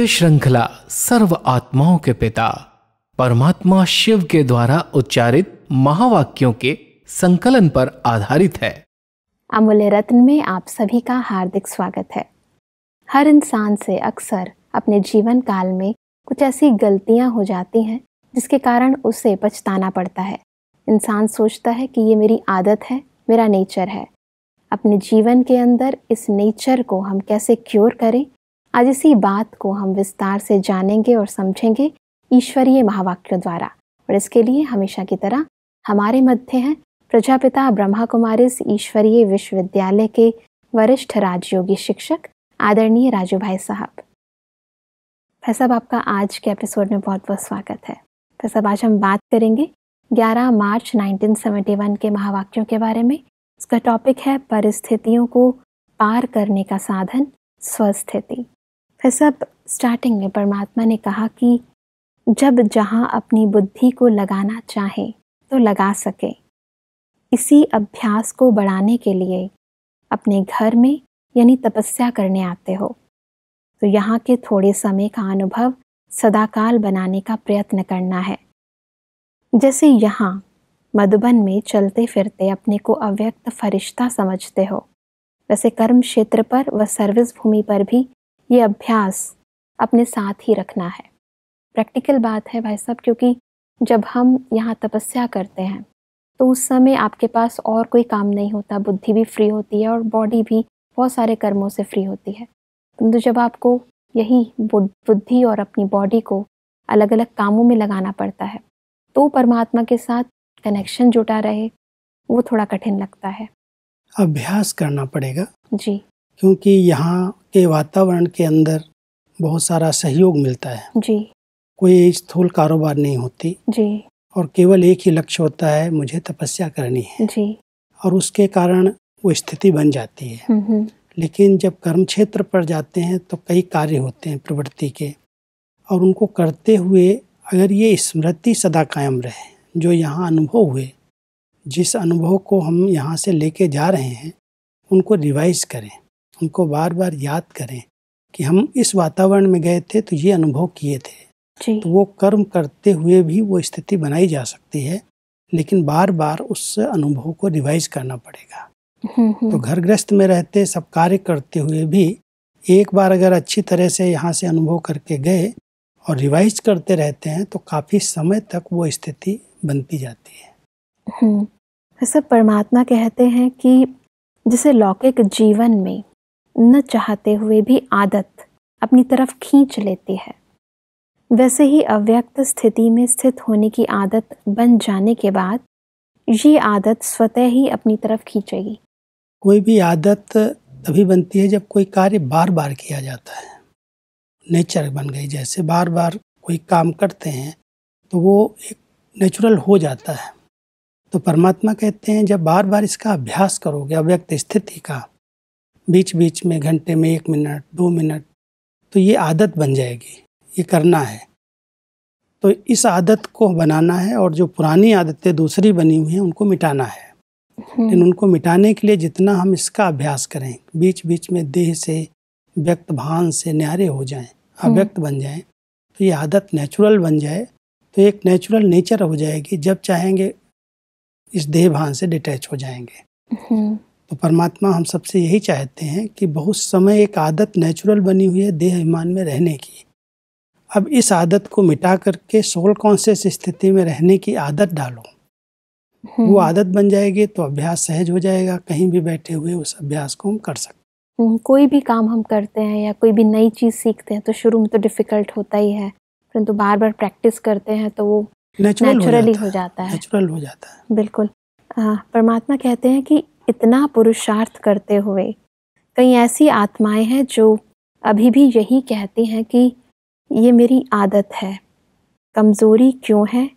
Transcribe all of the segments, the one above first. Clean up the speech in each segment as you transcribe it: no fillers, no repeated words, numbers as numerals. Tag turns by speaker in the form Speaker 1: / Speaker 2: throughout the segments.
Speaker 1: यह श्रृंखला सर्व आत्माओं के पिता परमात्मा शिव के द्वारा उच्चारित महावाक्यों के संकलन पर आधारित है।
Speaker 2: अमूल्य रत्न में आप सभी का हार्दिक स्वागत है। हर इंसान से अक्सर अपने जीवन काल में कुछ ऐसी गलतियां हो जाती हैं जिसके कारण उसे पछताना पड़ता है। इंसान सोचता है कि ये मेरी आदत है, मेरा नेचर है। अपने जीवन के अंदर इस नेचर को हम कैसे क्योर करें, आज इसी बात को हम विस्तार से जानेंगे और समझेंगे ईश्वरीय महावाक्यों द्वारा। और इसके लिए हमेशा की तरह हमारे मध्य हैं प्रजापिता ब्रह्मा कुमारीज ईश्वरीय विश्वविद्यालय के वरिष्ठ राजयोगी शिक्षक आदरणीय राजू भाई साहब। भाई साहब, आपका आज के एपिसोड में बहुत बहुत स्वागत है। भाई साहब, आज हम बात करेंगे 11 मार्च 1971 के महावाक्यों के बारे में। इसका टॉपिक है परिस्थितियों को पार करने का साधन स्वस्थिति। भाई साहब, स्टार्टिंग में परमात्मा ने कहा कि जब जहाँ अपनी बुद्धि को लगाना चाहे तो लगा सके। इसी अभ्यास को बढ़ाने के लिए अपने घर में यानी तपस्या करने आते हो तो यहाँ के थोड़े समय का अनुभव सदाकाल बनाने का प्रयत्न करना है। जैसे यहाँ मधुबन में चलते फिरते अपने को अव्यक्त फरिश्ता समझते हो, वैसे कर्म क्षेत्र पर व सर्विस भूमि पर भी ये अभ्यास अपने साथ ही रखना है। प्रैक्टिकल बात है भाई साहब, क्योंकि जब हम यहाँ तपस्या करते हैं तो उस समय आपके पास और कोई काम नहीं होता, बुद्धि भी फ्री होती है और बॉडी भी बहुत सारे कर्मों से फ्री होती है। परंतु जब आपको यही बुद्धि और अपनी बॉडी को अलग अलग कामों में लगाना पड़ता है तो परमात्मा के साथ कनेक्शन जुटा रहे, वो थोड़ा कठिन लगता है।
Speaker 3: अभ्यास करना पड़ेगा
Speaker 2: जी,
Speaker 3: क्योंकि यहाँ के वातावरण के अंदर बहुत सारा सहयोग मिलता है।
Speaker 2: जी,
Speaker 3: कोई स्थूल कारोबार नहीं होती
Speaker 2: जी,
Speaker 3: और केवल एक ही लक्ष्य होता है, मुझे तपस्या करनी है।
Speaker 2: जी,
Speaker 3: और उसके कारण वो स्थिति बन जाती है। लेकिन जब कर्म क्षेत्र पर जाते हैं तो कई कार्य होते हैं प्रवृत्ति के, और उनको करते हुए अगर ये स्मृति सदा कायम रहे, जो यहाँ अनुभव हुए, जिस अनुभव को हम यहाँ से लेके जा रहे हैं उनको रिवाइज करें, उनको बार बार याद करें कि हम इस वातावरण में गए थे तो ये अनुभव किए थे। तो वो कर्म करते हुए भी वो स्थिति बनाई जा सकती है, लेकिन बार बार उस अनुभव को रिवाइज करना पड़ेगा। तो घर गृहस्थ में रहते सब कार्य करते हुए भी एक बार अगर अच्छी तरह से यहाँ से अनुभव करके गए और रिवाइज करते रहते हैं तो काफी समय तक वो स्थिति बनती जाती है।
Speaker 2: वैसे परमात्मा कहते हैं कि जिसे लौकिक जीवन में न चाहते हुए भी आदत अपनी तरफ खींच लेती है, वैसे ही अव्यक्त स्थिति में स्थित होने की आदत बन जाने के बाद ये आदत स्वतः ही अपनी तरफ खींचेगी।
Speaker 3: कोई भी आदत तभी बनती है जब कोई कार्य बार बार किया जाता है, नेचर बन गई। जैसे बार बार कोई काम करते हैं तो वो एक नेचुरल हो जाता है। तो परमात्मा कहते हैं जब बार बार इसका अभ्यास करोगे अव्यक्त स्थिति का, बीच बीच में घंटे में 1 मिनट 2 मिनट, तो ये आदत बन जाएगी, ये करना है। तो इस आदत को बनाना है और जो पुरानी आदतें दूसरी बनी हुई हैं उनको मिटाना है। लेकिन उनको मिटाने के लिए जितना हम इसका अभ्यास करें, बीच बीच में देह से व्यक्त भान से न्यारे हो जाएं, अव्यक्त बन जाएं, तो ये आदत नेचुरल बन जाए तो एक नेचुरल नेचर हो जाएगी। जब चाहेंगे इस देह भान से डिटैच हो जाएंगे। तो परमात्मा हम सबसे यही चाहते हैं कि बहुत समय एक आदत नेचुरल बनी हुई है देह अभिमान में रहने की, अब इस आदत को मिटा करके सोल कॉन्शियस स्थिति में रहने की आदत डालो। वो आदत बन जाएगी तो अभ्यास सहज हो जाएगा। कहीं भी बैठे हुए उस अभ्यास को हम कर सकते।
Speaker 2: कोई भी काम हम करते हैं या कोई भी नई चीज़ सीखते हैं तो शुरू में तो डिफ़िकल्ट होता ही है, परंतु बार बार प्रैक्टिस करते हैं तो वो नेचुरली हो जाता है।
Speaker 3: नेचुरल हो जाता है,
Speaker 2: बिल्कुल। परमात्मा कहते हैं कि इतना पुरुषार्थ करते हुए कई ऐसी आत्माएं हैं जो अभी भी यही कहती हैं कि ये मेरी आदत है। कमज़ोरी क्यों है,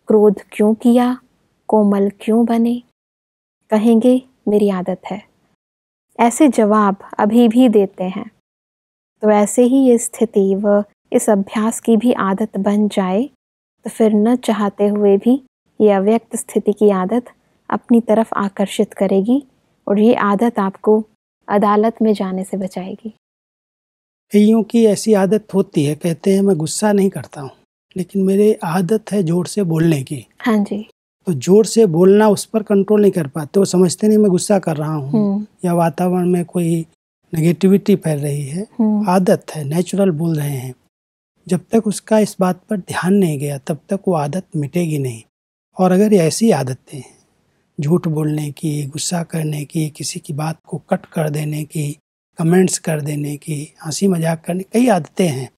Speaker 2: क्रोध क्यों किया, कोमल क्यों बने, कहेंगे मेरी आदत है। ऐसे जवाब अभी भी देते हैं। तो ऐसे ही ये स्थिति व इस अभ्यास की भी आदत बन जाए तो फिर न चाहते हुए भी ये अव्यक्त स्थिति की आदत अपनी तरफ आकर्षित करेगी और ये आदत आपको अदालत में जाने से बचाएगी।
Speaker 3: कईयों की ऐसी आदत होती है, कहते हैं मैं गुस्सा नहीं करता हूँ, लेकिन मेरी आदत है जोर से बोलने की।
Speaker 2: हाँ जी।
Speaker 3: तो जोर से बोलना, उस पर कंट्रोल नहीं कर पाते। वो समझते नहीं मैं गुस्सा कर रहा हूँ या वातावरण में कोई नेगेटिविटी फैल रही है। आदत है, नेचुरल बोल रहे हैं। जब तक उसका इस बात पर ध्यान नहीं गया तब तक वो आदत मिटेगी नहीं। और अगर ऐसी आदतें, झूठ बोलने की, गुस्सा करने की, किसी की बात को कट कर देने की, कमेंट्स कर देने की, हंसी मजाक करने, कई आदतें हैं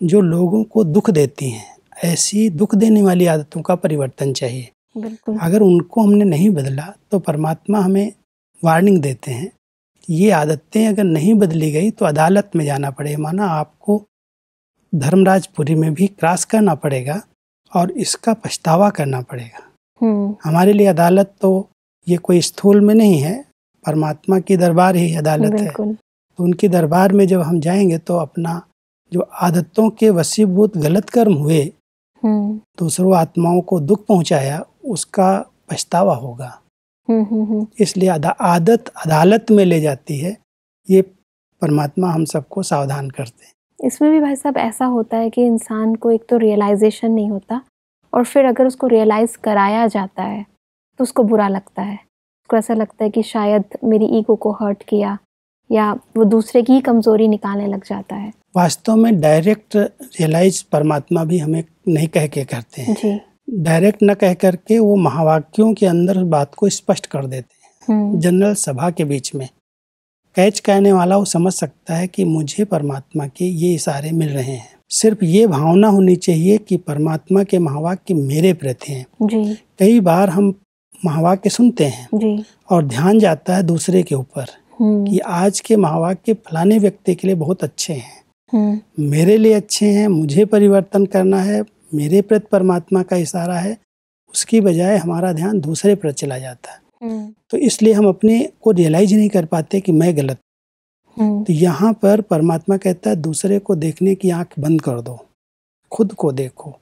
Speaker 3: जो लोगों को दुख देती हैं। ऐसी दुख देने वाली आदतों का परिवर्तन चाहिए।
Speaker 2: बिल्कुल।
Speaker 3: अगर उनको हमने नहीं बदला तो परमात्मा हमें वार्निंग देते हैं, ये आदतें अगर नहीं बदली गई तो अदालत में जाना पड़ेगा। माना आपको धर्मराजपुरी में भी क्रॉस करना पड़ेगा और इसका पछतावा करना पड़ेगा। हमारे लिए अदालत तो ये कोई स्थूल में नहीं है, परमात्मा की दरबार ही अदालत है। तो उनकी दरबार में जब हम जाएंगे तो अपना जो आदतों के वशीभूत गलत कर्म हुए, दूसरों आत्माओं को दुख पहुंचाया, उसका पछतावा होगा। इसलिए आदत अदालत में ले जाती है। ये परमात्मा हम सबको सावधान करते हैं।
Speaker 2: इसमें भी भाई साहब ऐसा होता है कि इंसान को एक तो रियलाइजेशन नहीं होता, और फिर अगर उसको रियलाइज कराया जाता है तो उसको बुरा लगता है। उसको ऐसा लगता है कि शायद मेरी ईगो को हर्ट किया, या वो दूसरे की कमजोरी निकालने लग जाता है।
Speaker 3: वास्तव में डायरेक्ट रियलाइज परमात्मा भी हमें नहीं कह के करते हैं जी। डायरेक्ट न कह करके वो महावाक्यों के अंदर बात को स्पष्ट कर देते हैं। जनरल सभा के बीच में कैच करने वाला वो समझ सकता है कि मुझे परमात्मा के ये इशारे मिल रहे हैं। सिर्फ ये भावना होनी चाहिए कि परमात्मा के महावाक्य मेरे प्रति हैं जी। कई बार हम महावाक्य सुनते हैं जी। और ध्यान जाता है दूसरे के ऊपर कि आज के महावाक्य फलाने व्यक्ति के लिए बहुत अच्छे हैं, मेरे लिए अच्छे हैं, मुझे परिवर्तन करना है, मेरे प्रति परमात्मा का इशारा है। उसकी बजाय हमारा ध्यान दूसरे पर चला जाता है। तो इसलिए हम अपने को रियलाइज नहीं कर पाते कि मैं गलत। तो यहाँ पर परमात्मा कहता है दूसरे को देखने की आंख बंद कर दो, खुद को देखो।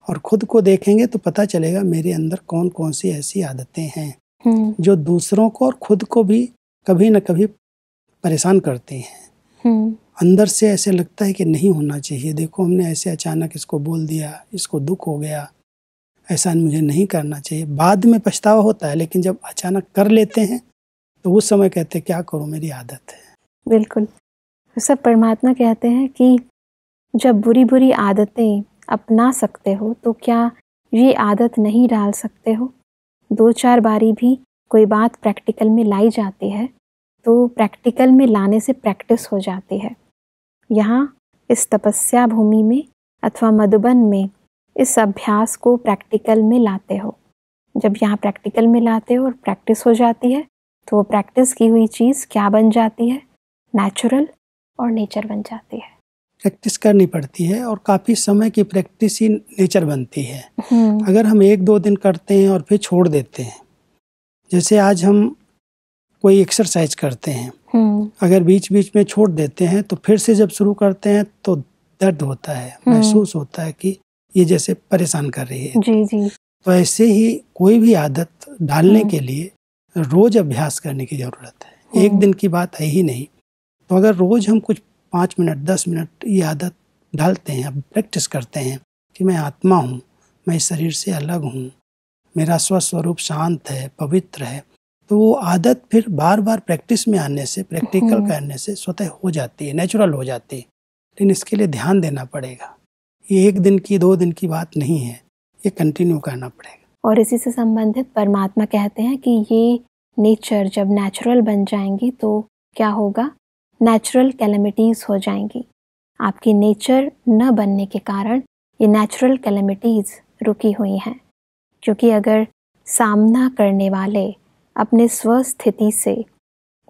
Speaker 3: और खुद को देखेंगे तो पता चलेगा मेरे अंदर कौन कौन सी ऐसी आदतें हैं जो दूसरों को और खुद को भी कभी न कभी परेशान करती हैं। अंदर से ऐसे लगता है कि नहीं होना चाहिए, देखो हमने ऐसे अचानक इसको बोल दिया, इसको दुख हो गया, ऐसा मुझे नहीं करना चाहिए। बाद में पछतावा होता है, लेकिन जब अचानक कर लेते हैं तो उस समय कहते हैं क्या करूं, मेरी आदत है।
Speaker 2: बिल्कुल। सब परमात्मा कहते हैं कि जब बुरी बुरी आदतें अपना सकते हो तो क्या ये आदत नहीं डाल सकते हो। 2-4 बारी भी कोई बात प्रैक्टिकल में लाई जाती है तो प्रैक्टिकल में लाने से प्रैक्टिस हो जाती है। यहाँ इस तपस्या भूमि में अथवा मधुबन में इस अभ्यास को प्रैक्टिकल में लाते हो। जब यहाँ प्रैक्टिकल में लाते हो और प्रैक्टिस हो जाती है तो वो प्रैक्टिस की हुई चीज़ क्या बन जाती है, नेचुरल और नेचर बन जाती है।
Speaker 3: प्रैक्टिस करनी पड़ती है और काफ़ी समय की प्रैक्टिस ही नेचर बनती है। अगर हम 1-2 दिन करते हैं और फिर छोड़ देते हैं, जैसे आज हम कोई एक्सरसाइज करते हैं, अगर बीच बीच में छोड़ देते हैं तो फिर से जब शुरू करते हैं तो दर्द होता है, महसूस होता है कि ये जैसे परेशान कर रही है जी जी। तो ऐसे ही कोई भी आदत डालने के लिए रोज अभ्यास करने की जरूरत है। एक दिन की बात है ही नहीं। तो अगर रोज हम कुछ 5 मिनट 10 मिनट ये आदत डालते हैं, प्रैक्टिस करते हैं कि मैं आत्मा हूँ, मैं इस शरीर से अलग हूँ, मेरा स्वस्वरूप शांत है, पवित्र है, तो वो आदत फिर बार बार प्रैक्टिस में आने से, प्रैक्टिकल करने से स्वतः हो जाती है, नेचुरल हो जाती है। लेकिन इसके लिए ध्यान देना पड़ेगा। ये 1 दिन की 2 दिन की बात नहीं है, ये कंटिन्यू करना पड़ेगा।
Speaker 2: और इसी से संबंधित परमात्मा कहते हैं कि ये नेचर जब नेचुरल बन जाएंगी तो क्या होगा, नेचुरल कैलेमिटीज़ हो जाएंगी। आपकी नेचर न बनने के कारण ये नेचुरल कैलेमिटीज़ रुकी हुई हैं। क्योंकि अगर सामना करने वाले अपने स्वस्थिति से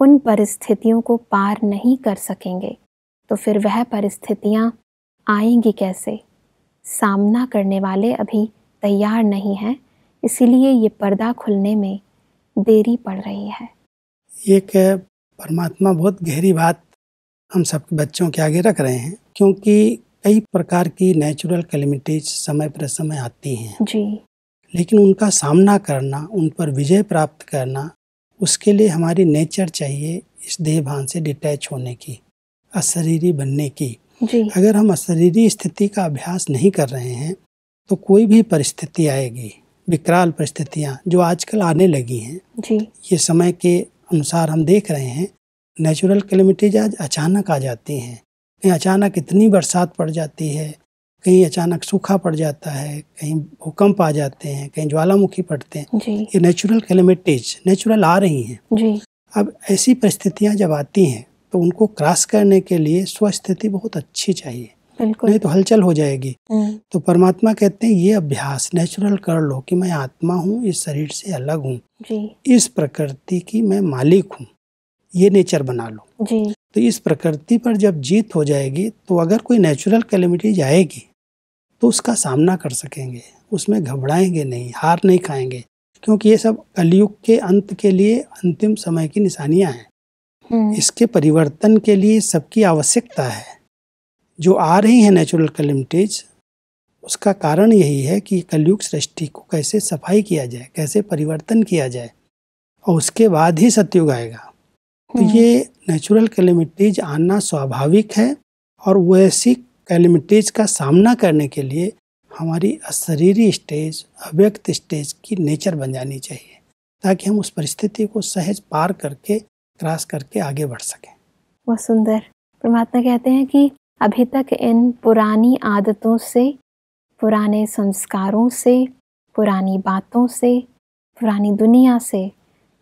Speaker 2: उन परिस्थितियों को पार नहीं कर सकेंगे तो फिर वह परिस्थितियाँ आएंगी कैसे। सामना करने वाले अभी तैयार नहीं हैं, इसीलिए ये पर्दा खुलने में देरी पड़ रही है।
Speaker 3: एक परमात्मा बहुत गहरी बात हम सब बच्चों के आगे रख रहे हैं, क्योंकि कई प्रकार की नेचुरल कैलेमिटीज समय पर समय आती हैं
Speaker 2: जी।
Speaker 3: लेकिन उनका सामना करना, उन पर विजय प्राप्त करना, उसके लिए हमारी नेचर चाहिए इस देह भान से डिटैच होने की। अशरीरी बनने की।
Speaker 2: जी।
Speaker 3: अगर हम अशरीरी स्थिति का अभ्यास नहीं कर रहे हैं तो कोई भी परिस्थिति आएगी, विकराल परिस्थितियाँ जो आजकल आने लगी हैं,
Speaker 2: जी।
Speaker 3: ये समय के अनुसार हम देख रहे हैं, नेचुरल कैलेमिटीज आज अचानक आ जाती हैं। कहीं अचानक इतनी बरसात पड़ जाती है, कहीं अचानक सूखा पड़ जाता है, कहीं भूकंप आ जाते हैं, कहीं ज्वालामुखी पड़ते हैं।
Speaker 2: जी।
Speaker 3: ये नेचुरल कैलेमिटीज नेचुरल आ रही हैं।
Speaker 2: जी।
Speaker 3: अब ऐसी परिस्थितियाँ जब आती हैं तो उनको क्रॉस करने के लिए स्वस्थिति बहुत अच्छी चाहिए,
Speaker 2: बिल्कुल।
Speaker 3: नहीं तो हलचल हो जाएगी। तो परमात्मा कहते हैं ये अभ्यास नेचुरल कर लो कि मैं आत्मा हूँ, इस शरीर से अलग हूँ,
Speaker 2: जी।
Speaker 3: इस प्रकृति की मैं मालिक हूँ, ये नेचर बना लो।
Speaker 2: जी।
Speaker 3: तो इस प्रकृति पर जब जीत हो जाएगी तो अगर कोई नेचुरल कैलेमिटीज आएगी तो उसका सामना कर सकेंगे, उसमें घबराएंगे नहीं, हार नहीं खाएंगे, क्योंकि ये सब कलयुग के अंत के लिए अंतिम समय की निशानियां हैं। इसके परिवर्तन के लिए सबकी आवश्यकता है। जो आ रही हैं नेचुरल कैलेमिटीज, उसका कारण यही है कि कलयुग सृष्टि को कैसे सफाई किया जाए, कैसे परिवर्तन किया जाए, और उसके बाद ही सतयुग आएगा। तो ये नेचुरल कैलेमिटीज आना स्वाभाविक है, और वैसी कैलेमिटीज का सामना करने के लिए हमारी अशरीरी स्टेज, अव्यक्त स्टेज की नेचर बन जानी चाहिए, ताकि हम उस परिस्थिति को सहज पार करके, क्रॉस करके आगे बढ़ सकें।
Speaker 2: बहुत सुंदर। परमात्मा कहते हैं कि अभी तक इन पुरानी आदतों से, पुराने संस्कारों से, पुरानी बातों से, पुरानी दुनिया से,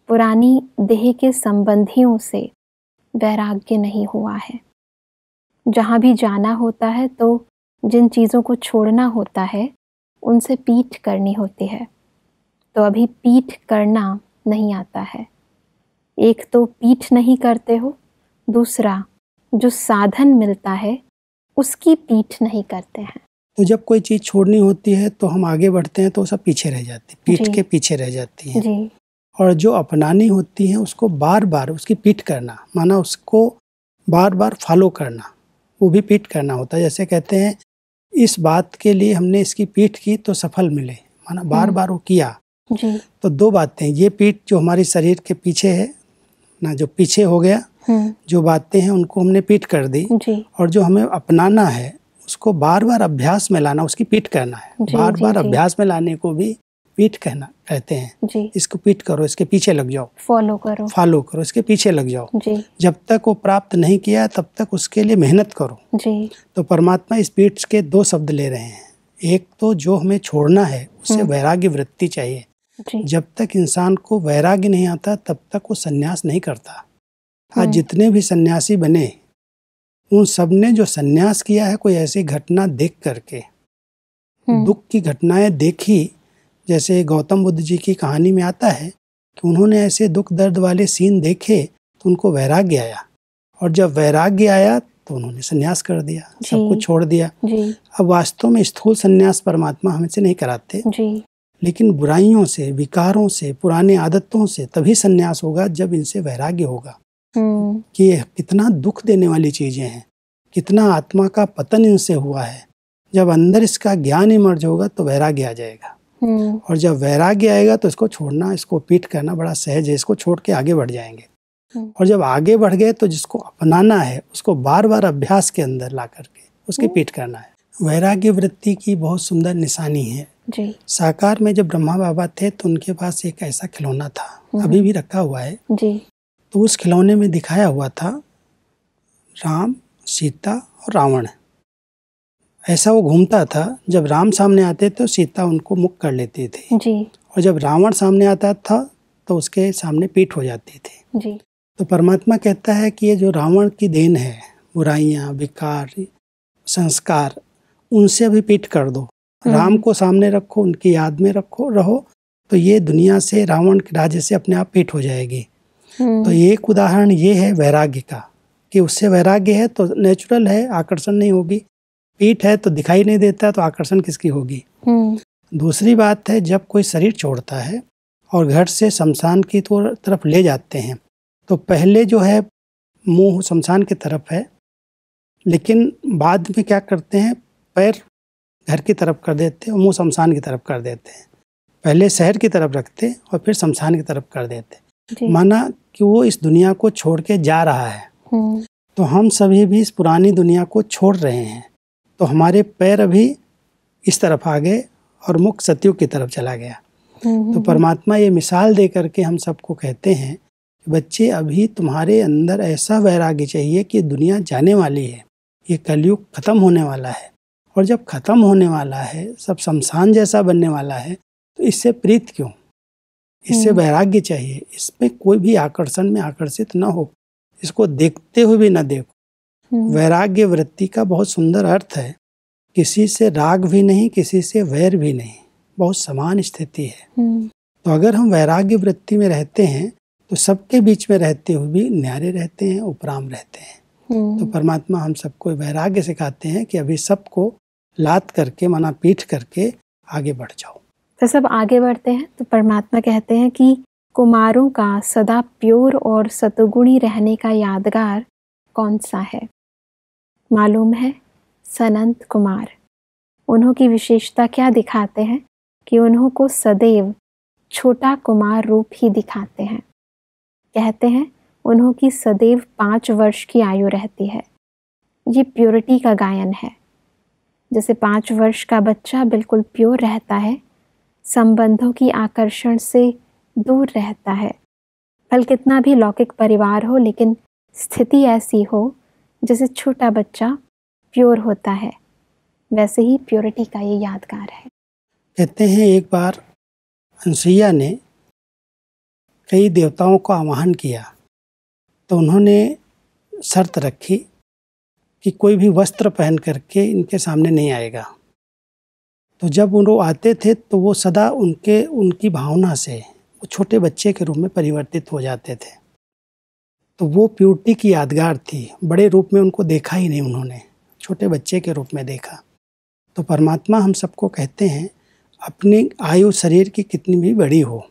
Speaker 2: पुरानी देह के संबंधियों से वैराग्य नहीं हुआ है। जहाँ भी जाना होता है तो जिन चीज़ों को छोड़ना होता है उनसे पीठ करनी होती है, तो अभी पीठ करना नहीं आता है। एक तो पीठ नहीं करते हो, दूसरा जो साधन मिलता है उसकी पीठ नहीं करते हैं।
Speaker 3: तो जब कोई चीज़ छोड़नी होती है तो हम आगे बढ़ते हैं तो सब पीछे रह जाती, पीठ के पीछे रह जाती हैं।
Speaker 2: जी।
Speaker 3: और जो अपनानी होती है उसको बार बार उसकी पीठ करना, माना उसको बार बार फॉलो करना, वो भी पीठ करना होता है। जैसे कहते हैं इस बात के लिए हमने इसकी पीठ की तो सफल मिले, माना बार बार वो किया।
Speaker 2: जी।
Speaker 3: तो दो बातें, ये पीठ जो हमारी शरीर के पीछे है ना, जो पीछे हो गया, जो बातें हैं उनको हमने पीठ कर दी, और जो हमें अपनाना है उसको बार बार अभ्यास में लाना, उसकी पीठ करना है। बार बार अभ्यास में लाने को भी पीठ कहना कहते हैं।
Speaker 2: जी।
Speaker 3: इसको पीठ करो, इसके पीछे लग जाओ,
Speaker 2: फॉलो करो,
Speaker 3: इसके पीछे लग जाओ।
Speaker 2: जी।
Speaker 3: जब तक वो प्राप्त नहीं किया तब तक उसके लिए मेहनत करो।
Speaker 2: जी।
Speaker 3: तो परमात्मा इस पीठ के दो शब्द ले रहे हैं। एक तो जो हमें छोड़ना है उससे वैराग्य वृत्ति चाहिए।
Speaker 2: जी।
Speaker 3: जब तक इंसान को वैराग्य नहीं आता तब तक वो सन्यास नहीं करता। आज जितने भी सन्यासी बने उन सब ने जो सन्यास किया है कोई ऐसी घटना देख करके, दुख की घटनाएं देखी। जैसे गौतम बुद्ध जी की कहानी में आता है कि उन्होंने ऐसे दुख दर्द वाले सीन देखे तो उनको वैराग्य आया, और जब वैराग्य आया तो उन्होंने सन्यास कर दिया, सब कुछ छोड़ दिया।
Speaker 2: जी।
Speaker 3: अब वास्तव में स्थूल सन्यास परमात्मा हमसे नहीं कराते,
Speaker 2: जी।
Speaker 3: लेकिन बुराइयों से, विकारों से, पुराने आदतों से तभी सन्यास होगा जब इनसे वैराग्य होगा कि ये कितना दुख देने वाली चीजें हैं, कितना आत्मा का पतन इनसे हुआ है। जब अंदर इसका ज्ञान इमर्ज होगा तो वैराग्य आ जाएगा, और जब वैराग्य आएगा तो इसको छोड़ना, इसको पीठ करना बड़ा सहज है, इसको छोड़ के आगे बढ़ जाएंगे। और जब आगे बढ़ गए तो जिसको अपनाना है उसको बार बार अभ्यास के अंदर ला करके उसकी पीठ करना है। वैराग्य वृत्ति की बहुत सुंदर निशानी है।
Speaker 2: जी।
Speaker 3: साकार में जब ब्रह्मा बाबा थे तो उनके पास एक ऐसा खिलौना था, अभी भी रखा हुआ है।
Speaker 2: जी।
Speaker 3: तो उस खिलौने में दिखाया हुआ था राम, सीता और रावण। ऐसा वो घूमता था, जब राम सामने आते तो सीता उनको मुक्त कर लेती थी।
Speaker 2: जी।
Speaker 3: और जब रावण सामने आता था तो उसके सामने पीठ हो जाती थी।
Speaker 2: जी।
Speaker 3: तो परमात्मा कहता है कि ये जो रावण की देन है, बुराइयां, विकार, संस्कार, उनसे अभी पीठ कर दो। राम को सामने रखो, उनकी याद में रहो, तो ये दुनिया से, रावण के राज्य से अपने आप पीठ हो जाएगी। तो एक उदाहरण ये है वैराग्य का, कि उससे वैराग्य है तो नेचुरल है, आकर्षण नहीं होगी। पीठ है तो दिखाई नहीं देता, तो आकर्षण किसकी होगी। दूसरी बात है, जब कोई शरीर छोड़ता है और घर से शमशान की तरफ ले जाते हैं तो पहले जो है मुंह शमशान की तरफ है, लेकिन बाद में क्या करते हैं, पैर घर की तरफ कर देते और मुंह शमशान की तरफ कर देते हैं। पहले शहर की तरफ रखते और फिर शमशान की तरफ कर देते, माना कि वो इस दुनिया को छोड़ के जा रहा है। तो हम सभी भी इस पुरानी दुनिया को छोड़ रहे हैं। तो हमारे पैर अभी इस तरफ आ गए और मुख सतयुग की तरफ चला गया। तो परमात्मा ये मिसाल दे करके हम सबको कहते हैं कि बच्चे, अभी तुम्हारे अंदर ऐसा वैराग्य चाहिए कि दुनिया जाने वाली है, ये कलयुग खत्म होने वाला है, और जब खत्म होने वाला है, सब शमशान जैसा बनने वाला है, तो इससे प्रीत क्यों, इससे वैराग्य चाहिए। इसमें कोई भी आकर्षण में आकर्षित न हो, इसको देखते हुए भी न देखो। वैराग्य वृत्ति का बहुत सुंदर अर्थ है, किसी से राग भी नहीं, किसी से वैर भी नहीं, बहुत समान स्थिति है। तो अगर हम वैराग्य वृत्ति में रहते हैं तो सबके बीच में रहते हुए भी न्यारे रहते हैं, उपराम रहते हैं। तो परमात्मा हम सबको वैराग्य सिखाते हैं कि अभी सबको लात करके, मना पीठ करके आगे बढ़ जाओ।
Speaker 2: तो सब आगे बढ़ते हैं तो परमात्मा कहते हैं कि कुमारों का सदा प्योर और सतुगुणी रहने का यादगार कौन सा है? मालूम है, सनंत कुमार। उन्हों की विशेषता क्या दिखाते हैं कि उन्हों को सदैव छोटा कुमार रूप ही दिखाते हैं। कहते हैं उन्हों की सदैव 5 वर्ष की आयु रहती है। ये प्योरिटी का गायन है। जैसे 5 वर्ष का बच्चा बिल्कुल प्योर रहता है, संबंधों की आकर्षण से दूर रहता है, भले कितना भी लौकिक परिवार हो, लेकिन स्थिति ऐसी हो जैसे छोटा बच्चा प्योर होता है, वैसे ही प्योरिटी का ये यादगार है।
Speaker 3: कहते हैं एक बार अनसुईया ने कई देवताओं को आवाहन किया, तो उन्होंने शर्त रखी कि कोई भी वस्त्र पहन करके इनके सामने नहीं आएगा। तो जब वो आते थे तो वो सदा उनकी भावना से वो छोटे बच्चे के रूप में परिवर्तित हो जाते थे। तो वो प्योरिटी की यादगार थी। बड़े रूप में उनको देखा ही नहीं उन्होंने, छोटे बच्चे के रूप में देखा। तो परमात्मा हम सबको कहते हैं, अपनी आयु शरीर की कितनी भी बड़ी हो,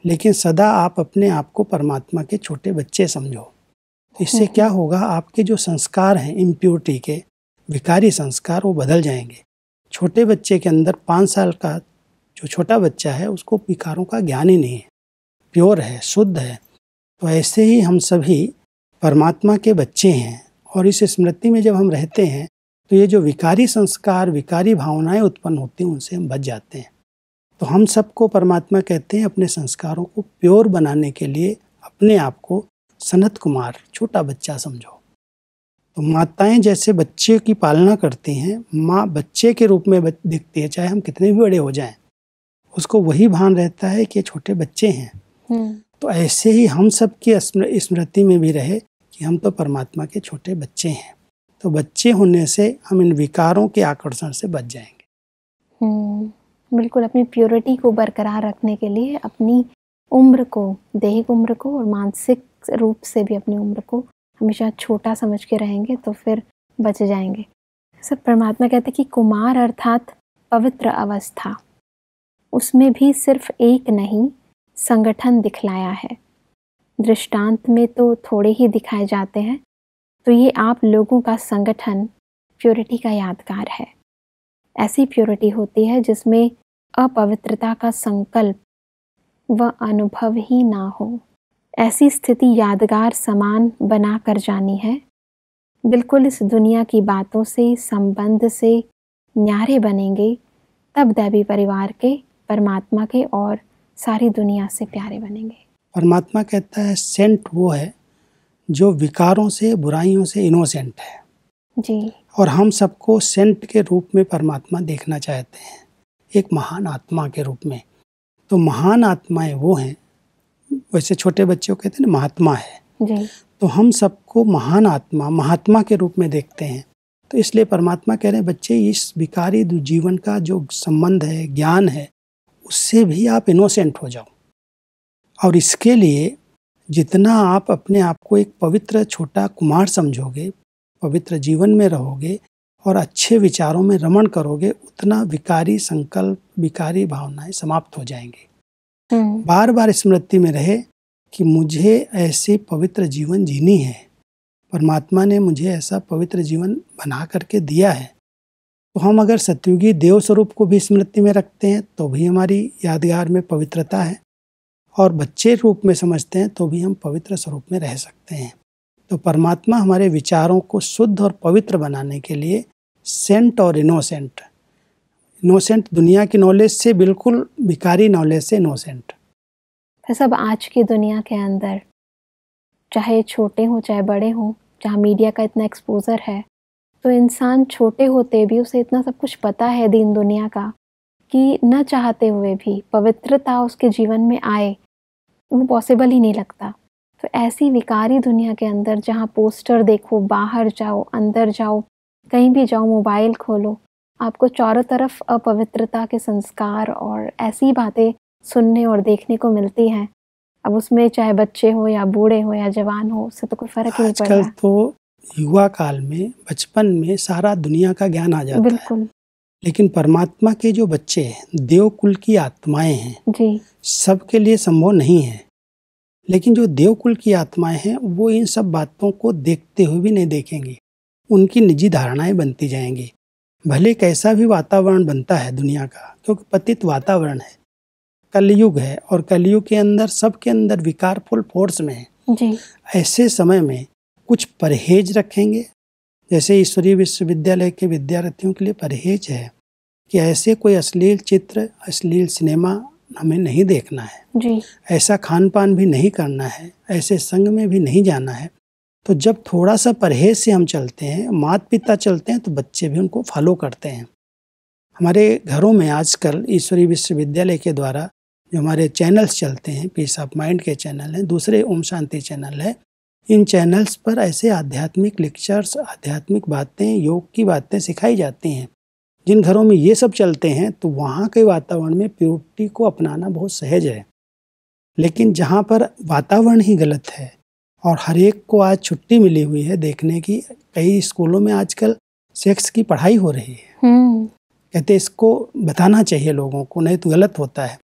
Speaker 3: लेकिन सदा आप अपने आप को परमात्मा के छोटे बच्चे समझो। तो इससे क्या होगा, आपके जो संस्कार हैं इम्प्योरिटी के, विकारी संस्कार, वो बदल जाएंगे। छोटे बच्चे के अंदर 5 साल का जो छोटा बच्चा है उसको विकारों का ज्ञान ही नहीं है, प्योर है, शुद्ध है। तो ऐसे ही हम सभी परमात्मा के बच्चे हैं, और इस स्मृति में जब हम रहते हैं तो ये जो विकारी संस्कार, विकारी भावनाएं उत्पन्न होती हैं, उनसे हम बच जाते हैं। तो हम सबको परमात्मा कहते हैं अपने संस्कारों को प्योर बनाने के लिए अपने आप को सनत कुमार, छोटा बच्चा समझो। तो माताएं जैसे बच्चे की पालना करती हैं, माँ बच्चे के रूप में दिखती है, चाहे हम कितने भी बड़े हो जाएं, उसको वही भान रहता है कि छोटे बच्चे हैं। तो ऐसे ही हम सब की स्मृति में भी रहे कि हम तो परमात्मा के छोटे बच्चे हैं। तो बच्चे होने से हम इन विकारों के आकर्षण से बच जाएंगे।
Speaker 2: बिल्कुल, अपनी प्योरिटी को बरकरार रखने के लिए अपनी उम्र को, दैहिक उम्र को और मानसिक रूप से भी अपनी उम्र को हमेशा छोटा समझ के रहेंगे तो फिर बच जाएंगे। सर, परमात्मा कहते कि कुमार अर्थात पवित्र अवस्था, उसमें भी सिर्फ एक नहीं संगठन दिखलाया है। दृष्टांत में तो थोड़े ही दिखाए जाते हैं, तो ये आप लोगों का संगठन प्योरिटी का यादगार है। ऐसी प्योरिटी होती है जिसमें अपवित्रता का संकल्प व अनुभव ही ना हो। ऐसी स्थिति यादगार समान बना कर जानी है। बिल्कुल इस दुनिया की बातों से, संबंध से न्यारे बनेंगे, तब दैवी परिवार के, परमात्मा के और सारी दुनिया से प्यारे बनेंगे।
Speaker 3: परमात्मा कहता है सेंट वो है जो विकारों से, बुराइयों से इनोसेंट है
Speaker 2: जी।
Speaker 3: और हम सबको सेंट के रूप में परमात्मा देखना चाहते हैं, एक महान आत्मा के रूप में। तो महान आत्माएं वो हैं, वैसे छोटे बच्चों को कहते हैं ना महात्मा है
Speaker 2: जी।
Speaker 3: तो हम सबको महान आत्मा, महात्मा के रूप में देखते हैं। तो इसलिए परमात्मा कह रहे हैं बच्चे, इस विकारी जीवन का जो संबंध है, ज्ञान है, उससे भी आप इनोसेंट हो जाओ। और इसके लिए जितना आप अपने आप को एक पवित्र छोटा कुमार समझोगे, पवित्र जीवन में रहोगे और अच्छे विचारों में रमण करोगे, उतना विकारी संकल्प, विकारी भावनाएं समाप्त हो जाएंगी। बार बार स्मृति में रहे कि मुझे ऐसे पवित्र जीवन जीनी है, परमात्मा ने मुझे ऐसा पवित्र जीवन बना करके दिया है। तो हम अगर सतयुगी देव स्वरूप को भी स्मृति में रखते हैं तो भी हमारी यादगार में पवित्रता है, और बच्चे रूप में समझते हैं तो भी हम पवित्र स्वरूप में रह सकते हैं। तो परमात्मा हमारे विचारों को शुद्ध और पवित्र बनाने के लिए सेंट और इनोसेंट दुनिया की नॉलेज से बिल्कुल भिखारी नॉलेज से इनोसेंट।
Speaker 2: फिर सब आज की दुनिया के अंदर, चाहे छोटे हों चाहे बड़े हों, जहाँ मीडिया का इतना एक्सपोजर है, तो इंसान छोटे होते भी उसे इतना सब कुछ पता है दीन दुनिया का कि न चाहते हुए भी पवित्रता उसके जीवन में आए वो पॉसिबल ही नहीं लगता। तो ऐसी विकारी दुनिया के अंदर जहाँ पोस्टर देखो, बाहर जाओ, अंदर जाओ, कहीं भी जाओ, मोबाइल खोलो, आपको चारों तरफ अपवित्रता के संस्कार और ऐसी बातें सुनने और देखने को मिलती हैं। अब उसमें चाहे बच्चे हो या बूढ़े हो या जवान हो, उससे तो कोई फर्क ही नहीं पड़ रहा।
Speaker 3: आजकल तो युवा काल में, बचपन में सारा दुनिया का ज्ञान आ जाता
Speaker 2: बिल्कुल।
Speaker 3: है, लेकिन परमात्मा के जो बच्चे हैं, देवकुल की आत्माएं हैं
Speaker 2: जी,
Speaker 3: सबके लिए संभव नहीं है। लेकिन जो देवकुल की आत्माएं हैं वो इन सब बातों को देखते हुए भी नहीं देखेंगी, उनकी निजी धारणाएं बनती जाएंगी। भले कैसा भी वातावरण बनता है दुनिया का, क्योंकि पतित वातावरण है, कलयुग है, और कलयुग के अंदर सबके अंदर विकार फुल फोर्स में है।
Speaker 2: जी,
Speaker 3: ऐसे समय में कुछ परहेज रखेंगे। जैसे ईश्वरीय विश्वविद्यालय के विद्यार्थियों के लिए परहेज है कि ऐसे कोई अश्लील चित्र, अश्लील सिनेमा हमें नहीं देखना है,
Speaker 2: जी,
Speaker 3: ऐसा खान पान भी नहीं करना है, ऐसे संग में भी नहीं जाना है। तो जब थोड़ा सा परहेज से हम चलते हैं, माता पिता चलते हैं, तो बच्चे भी उनको फॉलो करते हैं। हमारे घरों में आजकल ईश्वरीय विश्वविद्यालय के द्वारा जो हमारे चैनल्स चलते हैं, पीस ऑफ माइंड के चैनल हैं, दूसरे ओम शांति चैनल है, इन चैनल्स पर ऐसे आध्यात्मिक लेक्चर्स, आध्यात्मिक बातें, योग की बातें सिखाई जाती हैं। जिन घरों में ये सब चलते हैं तो वहाँ के वातावरण में प्योरिटी को अपनाना बहुत सहज है। लेकिन जहाँ पर वातावरण ही गलत है और हर एक को आज छुट्टी मिली हुई है देखने की, कई स्कूलों में आजकल सेक्स की पढ़ाई हो रही है, कहते इसको बताना चाहिए लोगों को, नहीं तो गलत होता है।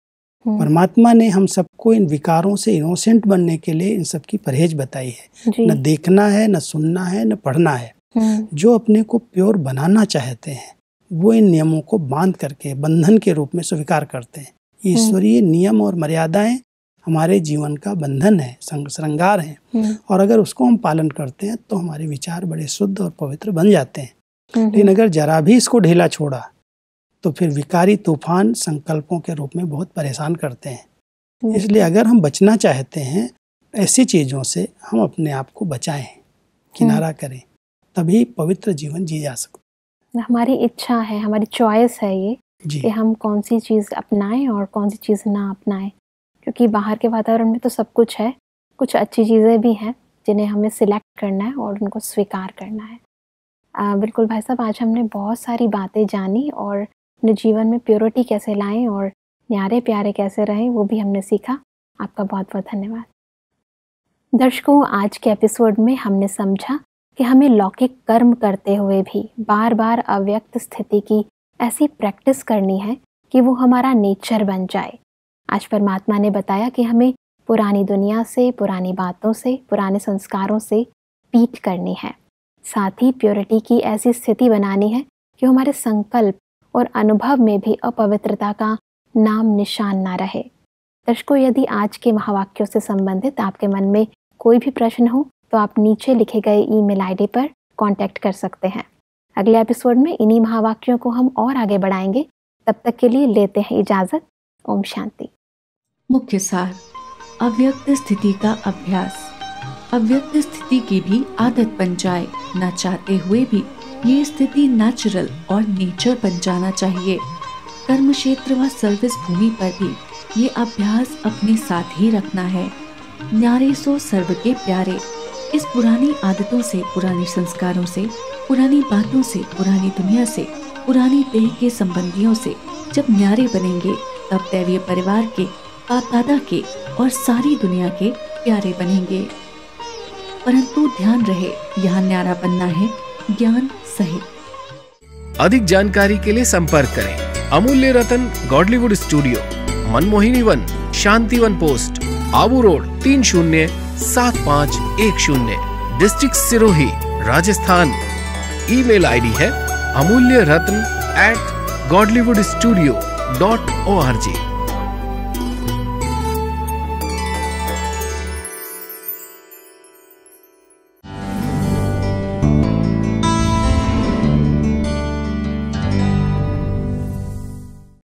Speaker 3: परमात्मा ने हम सबको इन विकारों से इनोसेंट बनने के लिए इन सब की परहेज बताई है। न देखना है, न सुनना है, न पढ़ना है। जो अपने को प्योर बनाना चाहते हैं वो इन नियमों को बांध करके बंधन के रूप में स्वीकार करते हैं। ईश्वरीय नियम और मर्यादाएं हमारे जीवन का बंधन है, श्रृंगार है, और अगर उसको हम पालन करते हैं तो हमारे विचार बड़े शुद्ध और पवित्र बन जाते हैं। लेकिन अगर जरा भी इसको ढीला छोड़ा तो फिर विकारी तूफान संकल्पों के रूप में बहुत परेशान करते हैं। इसलिए अगर हम बचना चाहते हैं ऐसी चीज़ों से, हम अपने आप को बचाएं, किनारा करें, तभी पवित्र जीवन जी जा सकता।
Speaker 2: हमारी इच्छा है, हमारी चॉइस है ये कि हम कौन सी चीज़ अपनाएं और कौन सी चीज़ ना अपनाएं, क्योंकि बाहर के वातावरण में तो सब कुछ है, कुछ अच्छी चीज़ें भी हैं जिन्हें हमें सिलेक्ट करना है और उनको स्वीकार करना है। बिल्कुल भाई साहब, आज हमने बहुत सारी बातें जानी और अपने जीवन में प्योरिटी कैसे लाएं और न्यारे प्यारे कैसे रहें वो भी हमने सीखा। आपका बहुत बहुत धन्यवाद। दर्शकों, आज के एपिसोड में हमने समझा कि हमें लौकिक कर्म करते हुए भी बार बार अव्यक्त स्थिति की ऐसी प्रैक्टिस करनी है कि वो हमारा नेचर बन जाए। आज परमात्मा ने बताया कि हमें पुरानी दुनिया से, पुरानी बातों से, पुराने संस्कारों से पीठ करनी है। साथ ही प्योरिटी की ऐसी स्थिति बनानी है कि हमारे संकल्प और अनुभव में भी अपवित्रता का नाम निशान ना रहे। दर्शकों, यदि आज के महावाक्यों से संबंधित आपके मन में कोई भी प्रश्न हो तो आप नीचे लिखे गए ईमेल आईडी पर कांटेक्ट कर सकते हैं। अगले एपिसोड में इन्हीं महावाक्यों को हम और आगे बढ़ाएंगे। तब तक के लिए लेते हैं इजाजत। ओम शांति।
Speaker 4: मुख्य सार: अव्यक्त स्थिति का अभ्यास। अव्यक्त स्थिति की भी आदत बन जाए, न चाहते हुए भी ये स्थिति नेचुरल और नेचर बन जाना चाहिए। कर्म क्षेत्र व सर्विस भूमि पर भी ये अभ्यास अपने साथ ही रखना है। न्यारे सो सर्व के प्यारे। इस पुरानी आदतों से, पुराने संस्कारों से, पुरानी बातों से, पुरानी दुनिया से, पुरानी देह के संबंधियों से जब न्यारे बनेंगे तब दैवीय परिवार के, बाप दादा के और सारी दुनिया के प्यारे बनेंगे। परंतु ध्यान रहे, यहाँ न्यारा बनना है ज्ञान सहित।
Speaker 1: अधिक जानकारी के लिए संपर्क करें Amulya Ratan Godlywood Studio, Manmohini Van, Shanti Van post, Abu Road 307510, district Sirohi, Rajasthan. Email ID है amulyaratn@godlywoodstudio.org।